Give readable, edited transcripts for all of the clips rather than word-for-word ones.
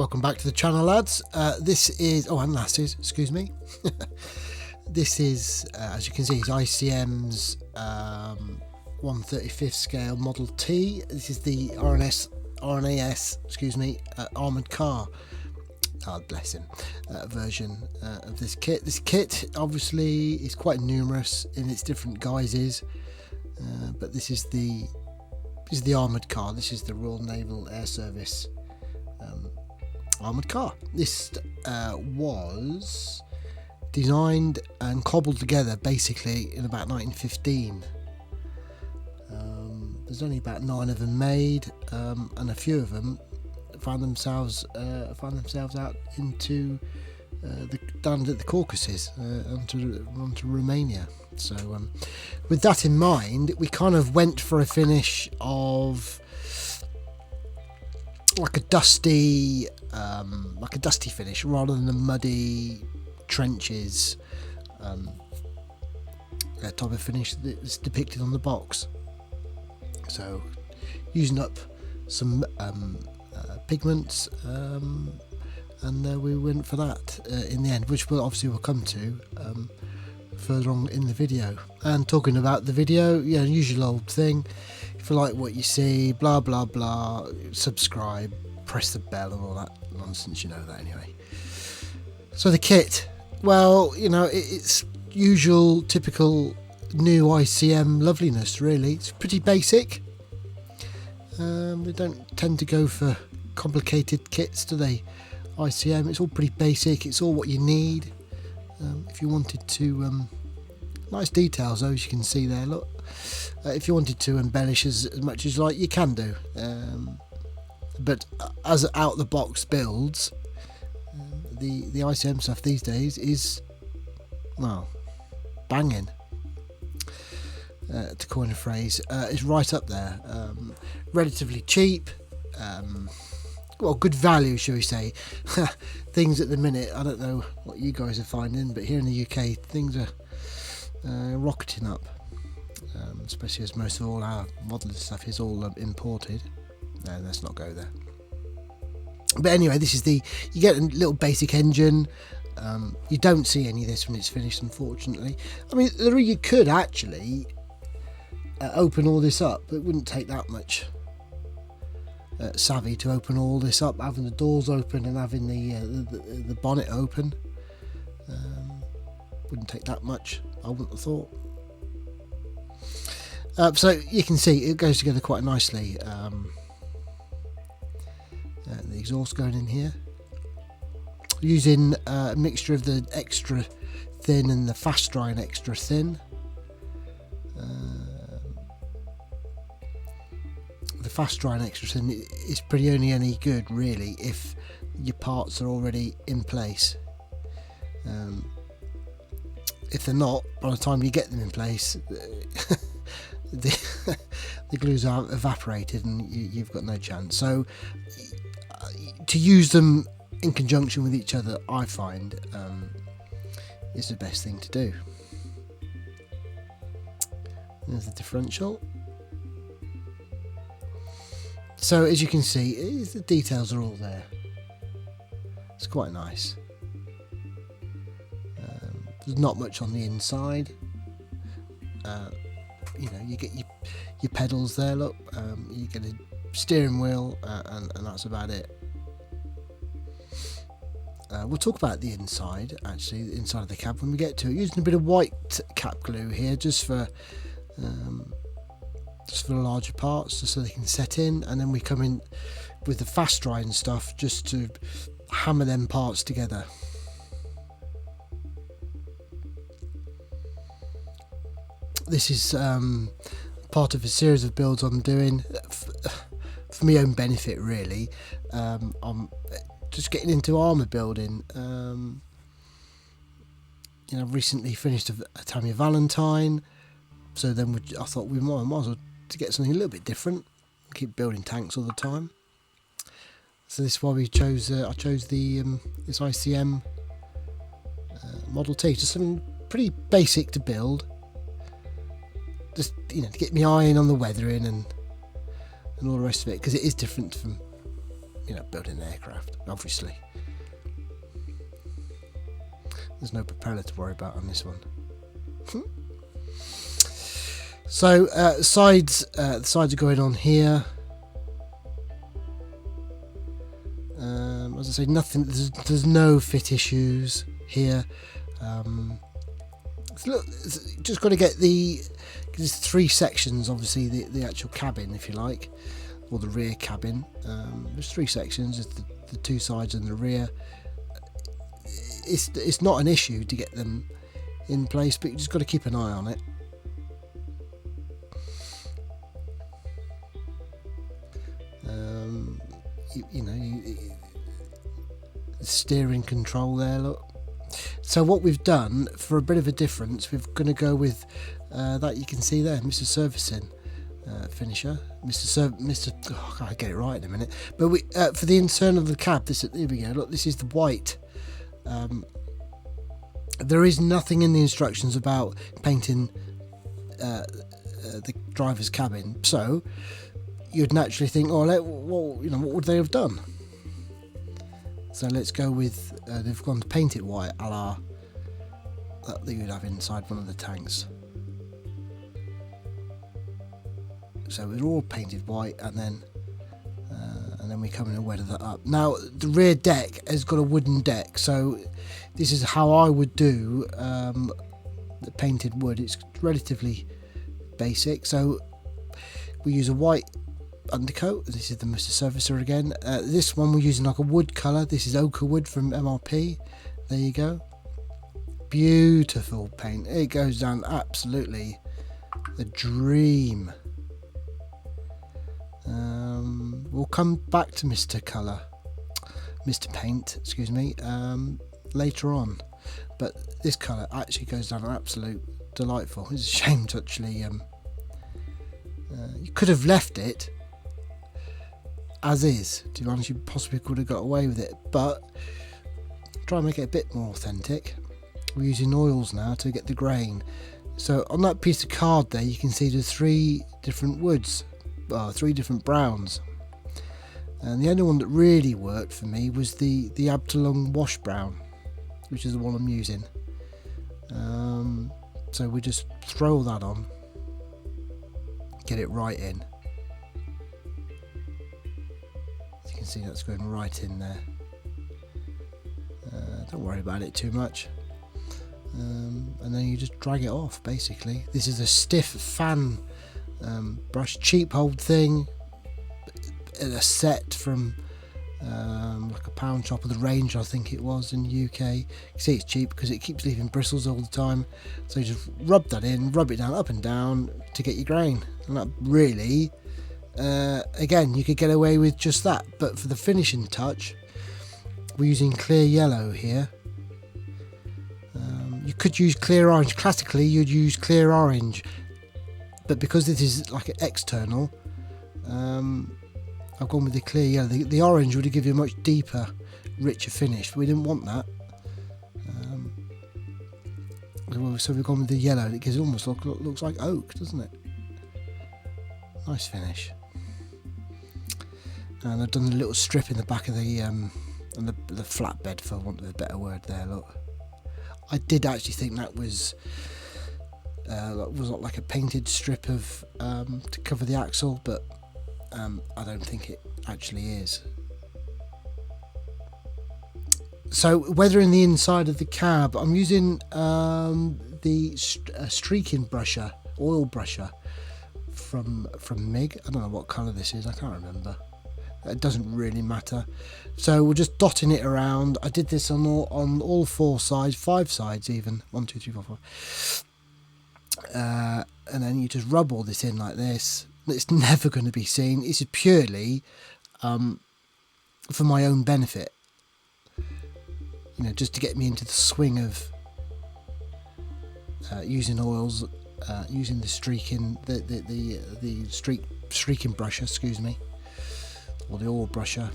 Welcome back to the channel, lads. This is, and lasses, excuse me. This is, as you can see, is ICM's 1/35 scale Model T. This is the RNAS, armoured car. Oh, bless him. Version of this kit. This kit obviously is quite numerous in its different guises, but this is the armoured car. This is the Royal Naval Air Service armoured car. This was designed and cobbled together basically in about 1915. There's only about 9 of them made, and a few of them found themselves out into down at the Caucasus, onto Romania. So with that in mind, we kind of went for a finish of like a dusty finish rather than the muddy trenches type of finish that's depicted on the box. So using up some pigments, and we went for that in the end, which we'll come to further on in the video. And talking about the video, usual old thing. If you like what you see, blah blah blah, subscribe, press the bell and all that nonsense, you know that anyway. So the kit, well, it's usual typical new ICM loveliness, really. It's pretty basic. They don't tend to go for complicated kits, do they? ICM, it's all pretty basic. It's all what you need. If you wanted to, nice details though, as you can see there, look. If you wanted to embellish as much as you like, you can do. But as out the box builds, the ICM stuff these days is, well, banging. To coin a phrase, is right up there. Relatively cheap, well, good value, shall we say. Things at the minute, I don't know what you guys are finding, but here in the UK things are rocketing up, especially as most of all our modelling stuff is all imported. No, let's not go there. But anyway, this is you get a little basic engine. You don't see any of this when it's finished, unfortunately. I mean, you could actually open all this up. It wouldn't take that much savvy to open all this up, having the doors open and having the bonnet open. Wouldn't take that much, I wouldn't have thought. So you can see it goes together quite nicely. The exhaust going in here, using a mixture of the extra thin and the fast dry and extra thin. The fast dry and extra thin is pretty only any good really if your parts are already in place. If they're not, by the time you get them in place, the glues are evaporated and you've got no chance. So to use them in conjunction with each other, I find, is the best thing to do. There's the differential. So as you can see, the details are all there. It's quite nice. There's not much on the inside. You get your pedals there, look. You get a steering wheel, and that's about it. We'll talk about the inside, actually, the inside of the cab when we get to it. Using a bit of white cap glue here, just for the larger parts, just so they can set in, and then we come in with the fast dry and stuff just to hammer them parts together. This is part of a series of builds I'm doing for my own benefit, really. I'm just getting into armour building. I've recently finished a Tamiya Valentine, so then I thought we might as well to get something a little bit different. Keep building tanks all the time. So this is why I chose the this ICM Model T. Just something pretty basic to build. Just to get my eye in on the weathering and all the rest of it, because it is different from building an aircraft, obviously. There's no propeller to worry about on this one. So the sides are going on here. As I say, nothing. There's no fit issues here. Just got to get there's 3 sections, obviously the actual cabin, if you like, or the rear cabin. There's 3 sections. There's the 2 sides and the rear. It's not an issue to get them in place, but you just got to keep an eye on it. Steering control there, look. So what we've done for a bit of a difference, we're going to go with that you can see there, Mr. Servicing finisher, I'll get it right in a minute. But we for the insert of the cab, here we go. Look, this is the white. There is nothing in the instructions about painting the driver's cabin, so you'd naturally think, oh, well, what would they have done? So let's go with they've gone to paint it white, a la that you'd have inside one of the tanks. So we're all painted white, and then we come in and weather that up. Now the rear deck has got a wooden deck, so this is how I would do the painted wood. It's relatively basic, so we use a white undercoat. This is the Mr. Servicer again. This one we're using like a wood colour. This is ochre wood from MRP. There you go. Beautiful paint. It goes down absolutely a dream. We'll come back to Mr. Paint, excuse me, later on. But this colour actually goes down an absolute delightful. It's a shame to actually you could have left it as is, to be honest. You possibly could have got away with it, but try and make it a bit more authentic. We're using oils now to get the grain. So on that piece of card there, you can see the 3 different woods, 3 different browns, and the only one that really worked for me was the Abtalung wash brown, which is the one I'm using. So we just throw that on, get it right in. As you can see, that's going right in there. Don't worry about it too much. And then you just drag it off, basically. This is a stiff fan brush, cheap old thing, a set from like a pound shop of the range, I think it was, in the UK. You see it's cheap because it keeps leaving bristles all the time, so you just rub that in, rub it down, up and down to get your grain. And that really, again, you could get away with just that, but for the finishing touch we're using clear yellow here. You could use clear orange. Classically you'd use clear orange, but because this is like an external, I've gone with the clear yellow. The orange would give you a much deeper, richer finish, but we didn't want that. So we've gone with the yellow. It gives it almost looks like oak, doesn't it? Nice finish. And I've done a little strip in the back of the flatbed, for want of a better word there. Look, I did actually think that was like a painted strip of to cover the axle, but I don't think it actually is. So weathering the inside of the cab, I'm using the streaking brusher, oil brusher from MIG. I don't know what colour this is, I can't remember. It doesn't really matter. So we're just dotting it around. I did this on all 4 sides, 5 sides even. 1, 2, 3, 4, 5. And then you just rub all this in like this. It's never going to be seen. This is purely for my own benefit. Just to get me into the swing of using oils, using the streaking, the streaking brusher, excuse me, or the oil brusher,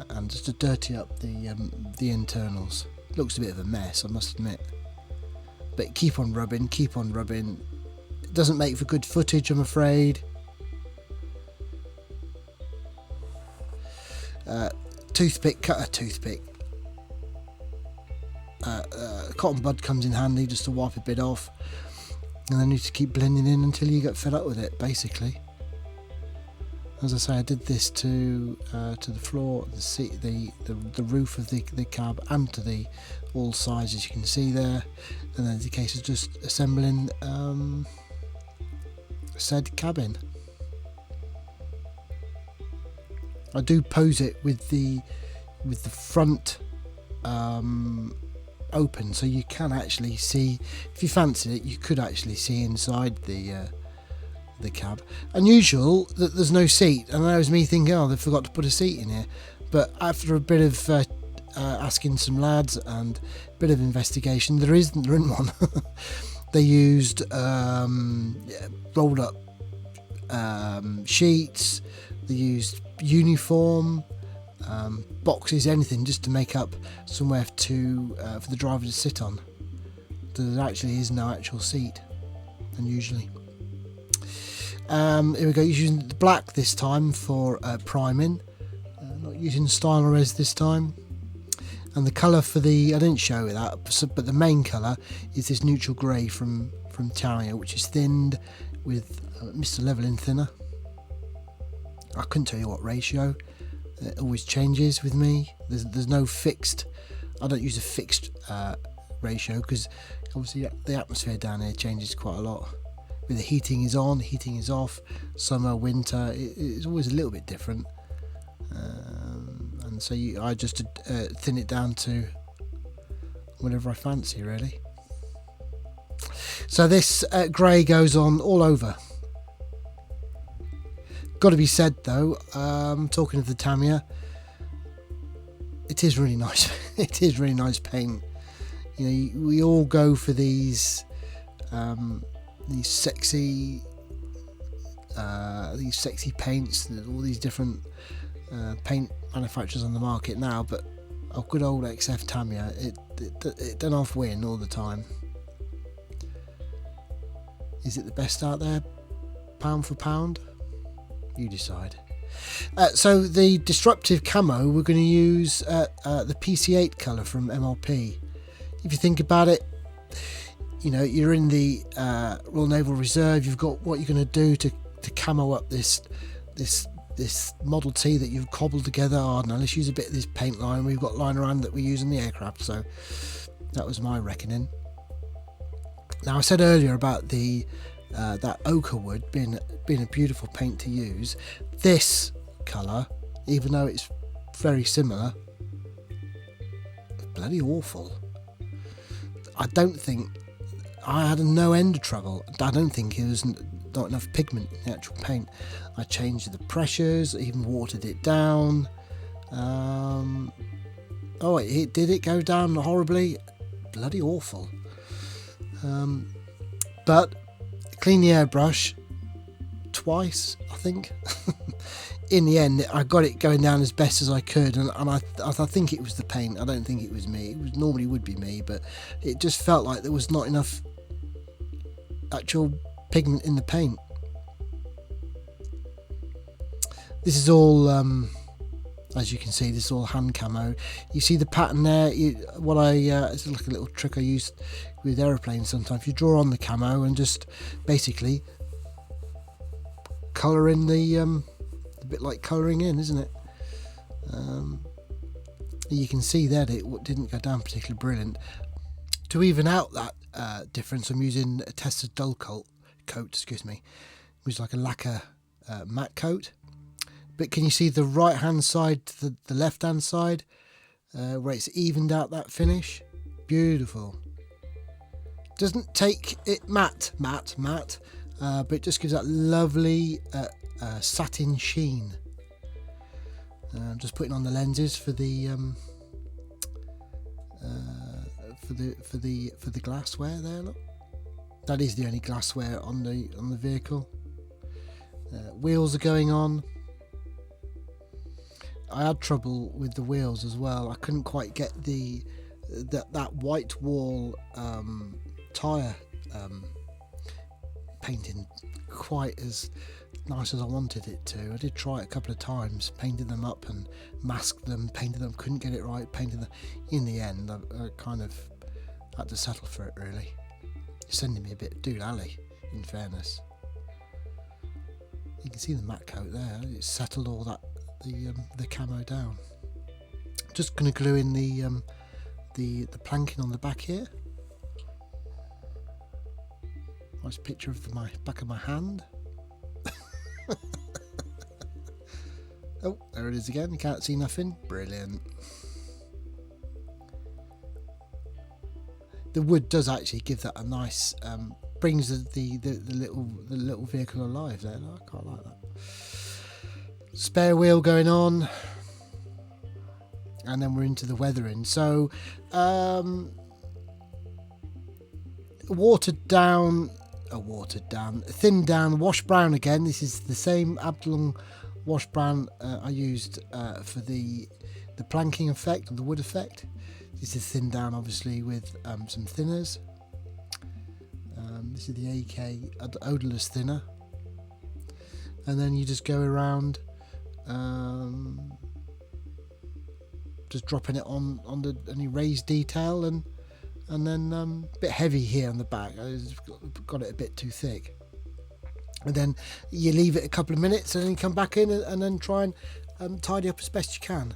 and just to dirty up the internals. It looks a bit of a mess, I must admit, but keep on rubbing. It doesn't make for good footage, I'm afraid. Cotton bud comes in handy just to wipe a bit off, and then you just keep blending in until you get fed up with it, basically. As I say, I did this to the floor, the seat, the roof of the cab, and to all sides, as you can see there. And then it's a case of just assembling said cabin. I do pose it with the front open, so you can actually see, if you fancy it, you could actually see inside the cab. Unusual that there's no seat, and that was me thinking, oh, they forgot to put a seat in here. But after a bit of asking some lads and a bit of investigation, there isn't one. They used rolled up sheets. They used uniform boxes, anything just to make up somewhere for the driver to sit on. There actually is no actual seat, unusually. Here we go, using the black this time for priming, not using Styler-Res this time. And the colour for I didn't show that, but the main colour is this neutral grey from Terrier, which is thinned with Mr. Leveling Thinner. I couldn't tell you what ratio. It always changes with me. There's no fixed. I don't use a fixed ratio, because obviously the atmosphere down here changes quite a lot. With the heating is on, heating is off, summer, winter, it's always a little bit different. And so I just thin it down to whatever I fancy, really. So this grey goes on all over. Got to be said though, talking of the Tamiya, it is really nice. It is really nice paint. You know, we all go for these sexy paints, all these different paint manufacturers on the market now, but a good old XF Tamiya, it don't half win all the time. Is it the best out there, pound for pound? You decide. So the destructive camo, we're going to use the PC8 colour from MLP. If you think about it, you know, you're in the Royal Naval Reserve, you've got what you're going to do to camo up this Model T that you've cobbled together. Oh no, let's use a bit of this paint line we've got lying around that we use in the aircraft. So that was my reckoning. Now I said earlier about that ochre wood being a beautiful paint to use. This colour, even though it's very similar, bloody awful. I don't think I had no end of trouble. I don't think it was not enough pigment in the actual paint. I changed the pressures, even watered it down. Did it go down horribly? Bloody awful. But clean the airbrush twice, I think. In the end, I got it going down as best as I could, and I think it was the paint. I don't think it was me. It normally would be me, but it just felt like there was not enough actual pigment in the paint. This is all, as you can see, this is all hand camo. You see the pattern there. It's like a little trick I use with aeroplanes sometimes. You draw on the camo and just basically colour in a bit like colouring in, isn't it? You can see that it didn't go down particularly brilliant. To even out that difference, I'm using a tested dull coat, which is like a lacquer matte coat. But can you see the right hand side to the left hand side where it's evened out that finish? Beautiful. Doesn't take it matte, but it just gives that lovely satin sheen. I'm just putting on the lenses for the glassware there. Look, that is the only glassware on the vehicle. Wheels are going on. I had trouble with the wheels as well. I couldn't quite get that white wall tyre painting quite as nice as I wanted it to. I did try it a couple of times, painted them up and masked them, painted them, couldn't get it right, painted them. In the end, I kind of had to settle for it, really. It's sending me a bit doolally, in fairness. You can see the matte coat there. It's settled all that the camo down. Just going to glue in the planking on the back here. Nice picture of my back of my hand. Oh, there it is again. You can't see nothing. Brilliant. The wood does actually give that a nice brings the little vehicle alive there. I quite like that. Spare wheel going on, and then we're into the weathering. So thinned down wash brown again. This is the same Abdullah wash brown I used for the planking effect or the wood effect. This is thinned down obviously with some thinners. This is the AK odorless thinner, and then you just go around just dropping it on any raised detail, and then a bit heavy here on the back. I got it a bit too thick, and then you leave it a couple of minutes and then you come back in and then try and tidy up as best you can.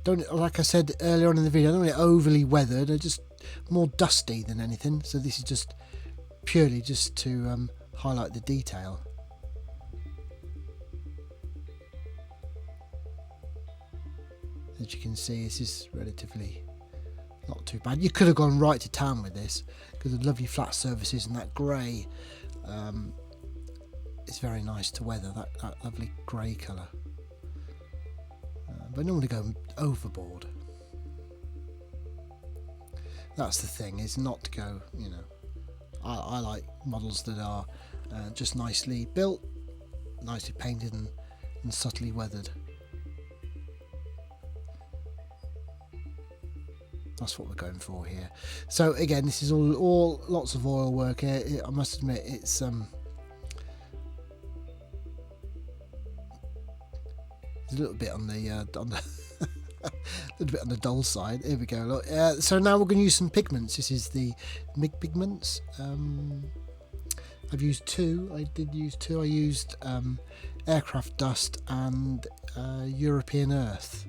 Don't, like I said earlier on in the video, I don't want it overly weathered. They're just more dusty than anything, so this is just purely just to highlight the detail. As you can see, this is relatively not too bad. You could have gone right to town with this because of the lovely flat surfaces and that grey. It's very nice to weather, that lovely grey colour. But I don't want to go overboard. That's the thing, is not to go, you know, I like models that are just nicely built, nicely painted and subtly weathered. That's what we're going for here. So again, this is all lots of oil work here. I must admit, it's a little bit on the little bit on the dull side. Here we go. Look, so now we're going to use some pigments. This is the MIG pigments. I've used two. I did use two. I used aircraft dust and European earth.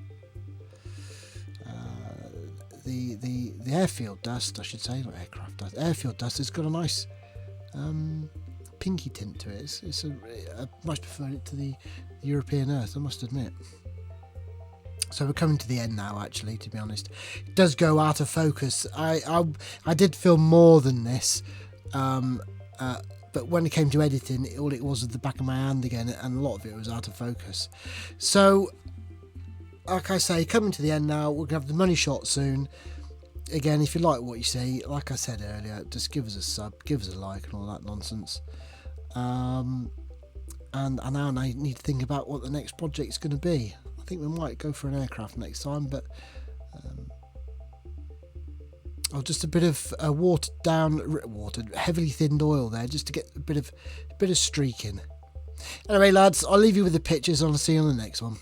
The airfield dust, I should say, not aircraft dust. Airfield dust has got a nice pinky tint to it. I much prefer it to the European earth, I must admit. So we're coming to the end now, actually, to be honest. It does go out of focus. I did film more than this, but when it came to editing, all it was the back of my hand again, and a lot of it was out of focus. So, like I say, coming to the end now, we're going to have the money shot soon. Again, if you like what you see, like I said earlier, just give us a sub, give us a like and all that nonsense. And now I need to think about what the next project's going to be. I think we might go for an aircraft next time, but just a bit of heavily thinned oil there, just to get a bit of streaking. Anyway, lads, I'll leave you with the pictures and I'll see you on the next one.